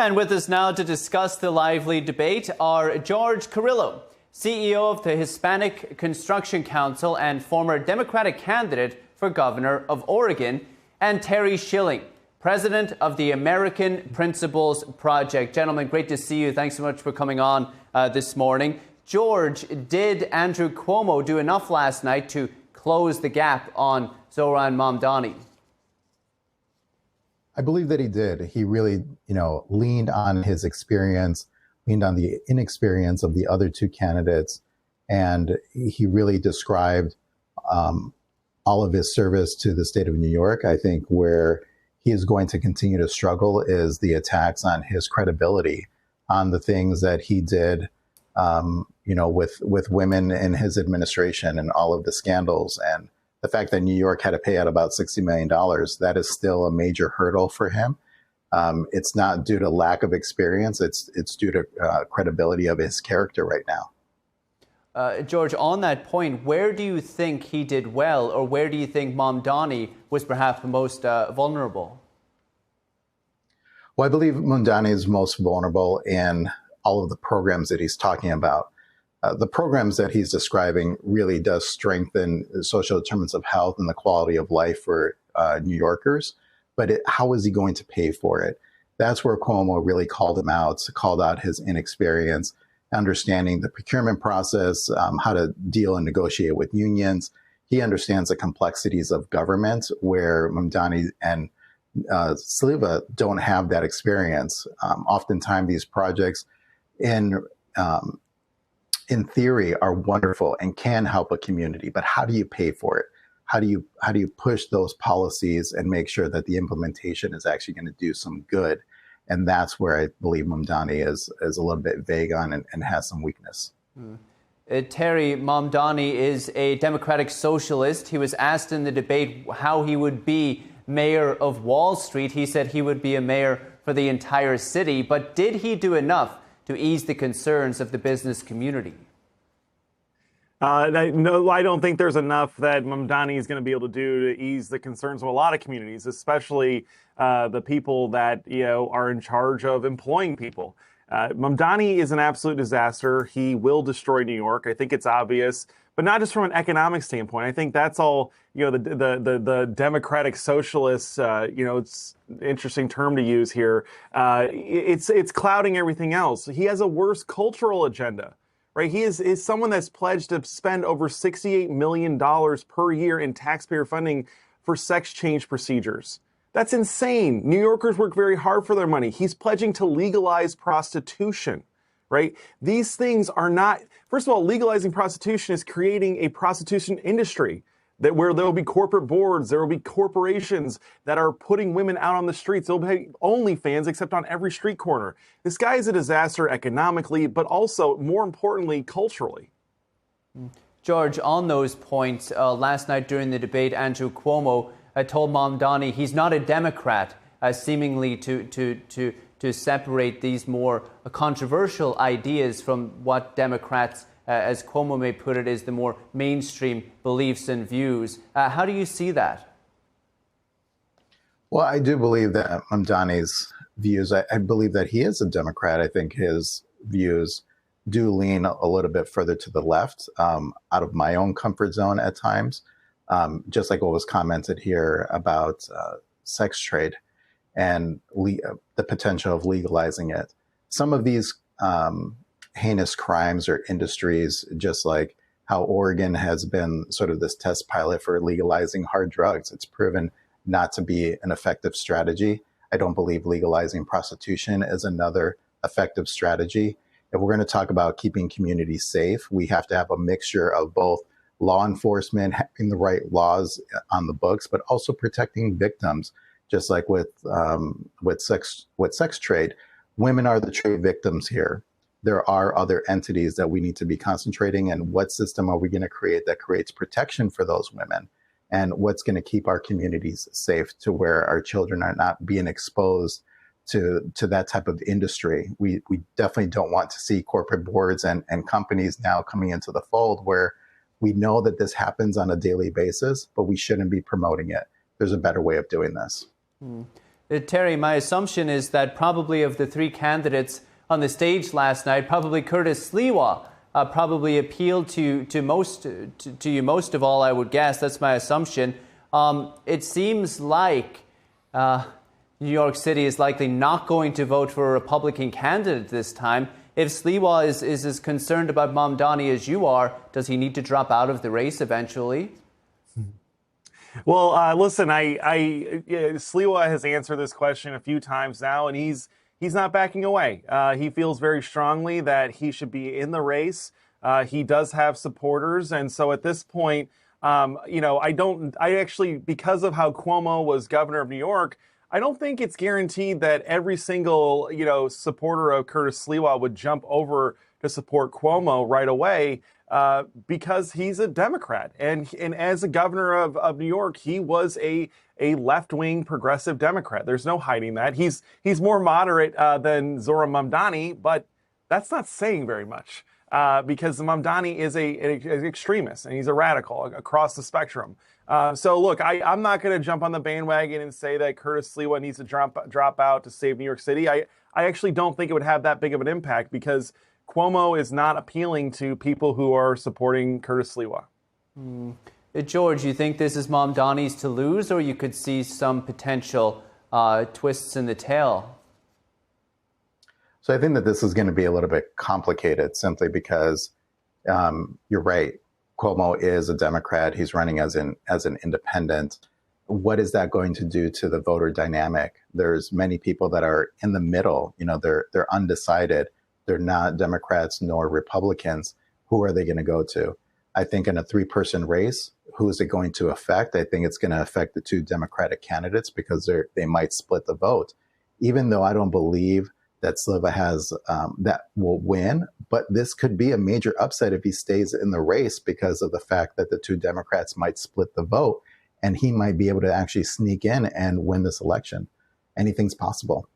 And with us now to discuss the lively debate are George Carrillo, CEO of the Hispanic Construction Council and former Democratic candidate for governor of Oregon, and Terry Schilling, president of the American Principles Project. Gentlemen, great to see you. Thanks so much for coming on this morning. George, did Andrew Cuomo do enough last night to close the gap on Zohran Mamdani? I believe that he did. He really, leaned on his experience, leaned on the inexperience of the other two candidates, and he really described all of his service to the state of New York. I think where he is going to continue to struggle is the attacks on his credibility, on the things that he did, with women in his administration and all of the scandals, and the fact that New York had to pay out about $60 million. That is still a major hurdle for him. It's not due to lack of experience. It's due to credibility of his character right now. George, on that point, where do you think he did well, or where do you think Mamdani was perhaps the most vulnerable? Well, I believe Mamdani is most vulnerable in all of the programs that he's talking about. The programs that he's describing really does strengthen the social determinants of health and the quality of life for New Yorkers. But how is he going to pay for it? That's where Cuomo really called him out, called out his inexperience, understanding the procurement process, how to deal and negotiate with unions. He understands the complexities of government, where Mamdani and Sliwa don't have that experience. Oftentimes, these projects in theory are wonderful and can help a community, but how do you pay for it? How do you push those policies and make sure that the implementation is actually going to do some good? And that's where I believe Mamdani is a little bit vague on and has some weakness. Terry, Mamdani is a Democratic socialist. He was asked in the debate how he would be mayor of Wall Street. He said he would be a mayor for the entire city. But did he do enough to ease the concerns of the business community? No, I don't think there's enough that Mamdani is going to be able to do to ease the concerns of a lot of communities, especially the people that are in charge of employing people. Mamdani is an absolute disaster. He will destroy New York. I think it's obvious, but not just from an economic standpoint. I think that's all the Democratic socialists. It's an interesting term to use here. It's clouding everything else. He has a worse cultural agenda. Right, he is someone that's pledged to spend over $68 million per year in taxpayer funding for sex change procedures. That's insane. New Yorkers work very hard for their money. He's pledging to legalize prostitution, right? These things are not, first of all, legalizing prostitution is creating a prostitution industry where there will be corporate boards, there will be corporations that are putting women out on the streets. There'll be OnlyFans, except on every street corner. This guy is a disaster economically, but also, more importantly, culturally. George, on those points, last night during the debate, Andrew Cuomo told Mamdani he's not a Democrat, seemingly to separate these more controversial ideas from what Democrats, as Cuomo may put it, is the more mainstream beliefs and views. How do you see that? Well, I do believe that Mamdani's views, I believe that he is a Democrat. I think his views do lean a little bit further to the left, out of my own comfort zone at times, just like what was commented here about sex trade and the potential of legalizing it. Some of these heinous crimes or industries, just like how Oregon has been sort of this test pilot for legalizing hard drugs. It's proven not to be an effective strategy. I don't believe legalizing prostitution is another effective strategy. If we're going to talk about keeping communities safe, we have to have a mixture of both law enforcement having the right laws on the books, but also protecting victims. Just like with sex trade, women are the trade victims here. There are other entities that we need to be concentrating in. What system are we going to create that creates protection for those women? And what's going to keep our communities safe to where our children are not being exposed to that type of industry? We definitely don't want to see corporate boards and companies now coming into the fold where we know that this happens on a daily basis, but we shouldn't be promoting it. There's a better way of doing this. Terry, my assumption is that probably of the three candidates on the stage last night, probably Curtis Sliwa probably appealed to you most of all, I would guess. That's my assumption. It seems like New York City is likely not going to vote for a Republican candidate this time. If Sliwa is as concerned about Mamdani as you are, does he need to drop out of the race eventually? Well, listen, Sliwa has answered this question a few times now, and he's not backing away. He feels very strongly that he should be in the race. He does have supporters, and so at this point, I actually, because of how Cuomo was governor of New York, I don't think it's guaranteed that every single, supporter of Curtis Sliwa would jump over to support Cuomo right away. Because he's a Democrat, and as a governor of New York, he was a left-wing progressive Democrat. There's no hiding that. He's more moderate than Zohran Mamdani, but that's not saying very much because Mamdani is an extremist and he's a radical across the spectrum. So look, I'm not going to jump on the bandwagon and say that Curtis Sliwa needs to drop out to save New York City. I actually don't think it would have that big of an impact because Cuomo is not appealing to people who are supporting Curtis Sliwa. George, you think this is Mamdani's to lose, or you could see some potential twists in the tail? So I think that this is going to be a little bit complicated simply because you're right. Cuomo is a Democrat. He's running as an independent. What is that going to do to the voter dynamic? There's many people that are in the middle. They're undecided. They're not Democrats nor Republicans. Who are they going to go to? I think in a three-person race, who is it going to affect? I think it's going to affect the two Democratic candidates because they might split the vote. Even though I don't believe that Sliwa has that will win, but this could be a major upset if he stays in the race because of the fact that the two Democrats might split the vote, and he might be able to actually sneak in and win this election. Anything's possible.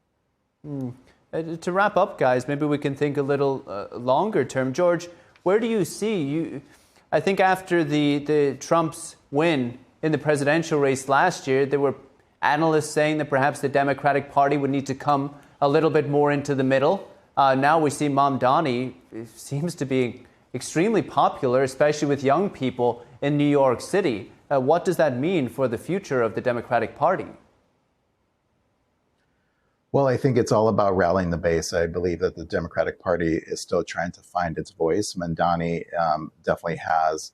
To wrap up, guys, maybe we can think a little longer term. George, where do you see I think after the Trump's win in the presidential race last year, there were analysts saying that perhaps the Democratic Party would need to come a little bit more into the middle. Now we see Mamdani seems to be extremely popular, especially with young people in New York City. What does that mean for the future of the Democratic Party? Well, I think it's all about rallying the base. I believe that the Democratic Party is still trying to find its voice. Mamdani definitely has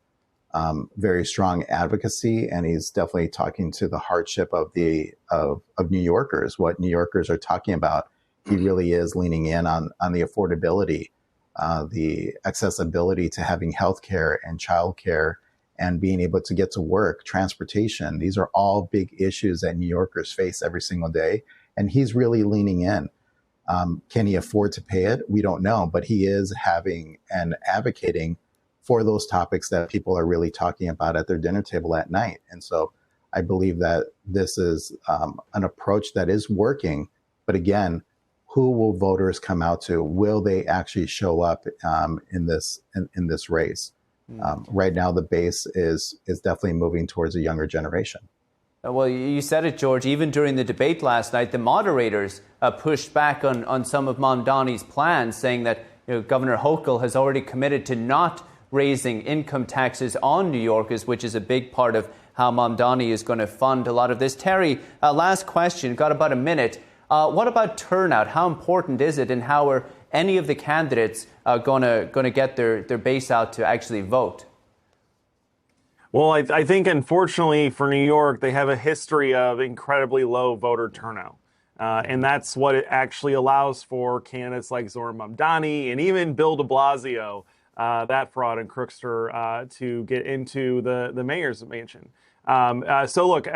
very strong advocacy, and he's definitely talking to the hardship of New Yorkers, what New Yorkers are talking about. He really is leaning in on the affordability, the accessibility to having healthcare and childcare, and being able to get to work, transportation. These are all big issues that New Yorkers face every single day. And he's really leaning in. Can he afford to pay it? We don't know, but he is having and advocating for those topics that people are really talking about at their dinner table at night. And so I believe that this is an approach that is working. But again, who will voters come out to? Will they actually show up in this race? Right now, the base is definitely moving towards a younger generation. Well, you said it, George. Even during the debate last night, the moderators pushed back on some of Mamdani's plans, saying that Governor Hochul has already committed to not raising income taxes on New Yorkers, which is a big part of how Mamdani is going to fund a lot of this. Terry, last question. Got about a minute. What about turnout? How important is it, and how are any of the candidates going to get their base out to actually vote? Well, I think, unfortunately, for New York, they have a history of incredibly low voter turnout. And that's what it actually allows for candidates like Zohran Mamdani and even Bill de Blasio, that fraud and crookster, to get into the mayor's mansion. So, look,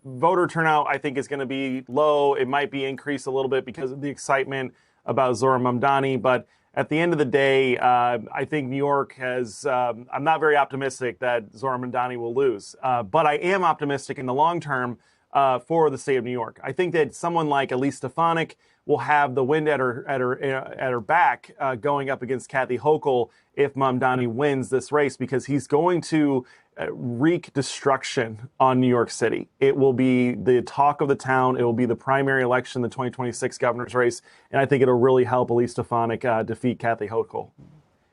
voter turnout, I think, is going to be low. It might be increased a little bit because of the excitement about Zohran Mamdani. But at the end of the day, I think New York has, I'm not very optimistic that Zohran Mamdani will lose. But I am optimistic in the long term for the state of New York. I think that someone like Elise Stefanik will have the wind at her back going up against Kathy Hochul if Mamdani wins this race, because he's going to wreak destruction on New York City. It will be the talk of the town. It will be the primary election, the 2026 governor's race, and I think it'll really help Elise Stefanik defeat Kathy Hochul.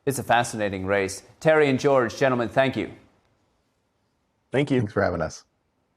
It's a fascinating race. Terry and George, gentlemen, thank you. Thank you. Thanks for having us.